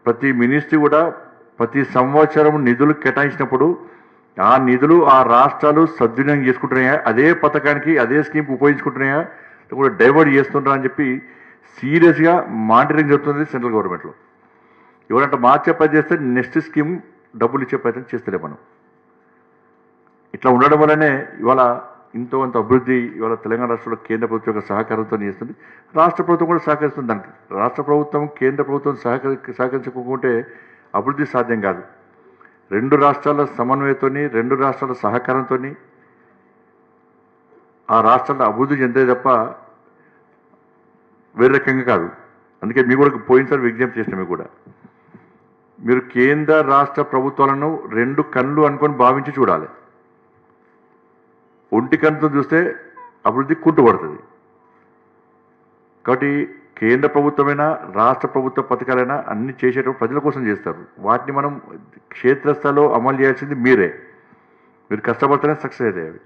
ప్రతి మినిస్ట్రీ కూడా ప్రతి సంవత్సరం నిధులు కేటాయించినప్పుడు ఆ నిధులు ఆ రాష్ట్రాలు సద్వినియోగం చేసుకుంటున్నాయా, అదే పథకానికి అదే స్కీమ్కి ఉపయోగించుకుంటున్నాయా, కూడా డైవర్ట్ చేస్తుంటారా అని చెప్పి సీరియస్గా మానిటరింగ్ జరుగుతుంది సెంట్రల్ గవర్నమెంట్లో. ఎవరంటే మార్చే పని చేస్తే నెక్స్ట్ స్కీమ్ డబ్బులు ఇచ్చే ప్రయత్నం చేస్తలే మనం. ఇట్లా ఉండడం వల్లనే ఇవాళ ఇంతో అంత అభివృద్ధి ఇవాళ తెలంగాణ రాష్ట్రంలో కేంద్ర ప్రభుత్వం యొక్క సహకారంతో చేస్తుంది. రాష్ట్ర ప్రభుత్వం కూడా సహకరిస్తుంది. దానికి రాష్ట్ర ప్రభుత్వం కేంద్ర ప్రభుత్వం సహకరించుకుంటే అభివృద్ధి సాధ్యం కాదు. రెండు రాష్ట్రాల సమన్వయంతో, రెండు రాష్ట్రాల సహకారంతో ఆ రాష్ట్రాల అభివృద్ధి చెందే తప్ప వేరే రకంగా కాదు. అందుకే మీ కూడా పోయినసారి విజ్ఞప్తి చేసిన మీకు కూడా మీరు కేంద్ర రాష్ట్ర ప్రభుత్వాలను రెండు కళ్ళు అనుకొని భావించి చూడాలి. ఒంటి కన్నుతో చూస్తే అభివృద్ధి కుంటుపడుతుంది. కాబట్టి కేంద్ర ప్రభుత్వమైనా రాష్ట్ర ప్రభుత్వ పథకాలైనా అన్ని చేసేటప్పుడు ప్రజల కోసం చేస్తారు. వాటిని మనం క్షేత్రస్థాయిలో అమలు చేయాల్సింది మీరే. మీరు కష్టపడితేనే సక్సెస్ అవుతాయి అవి.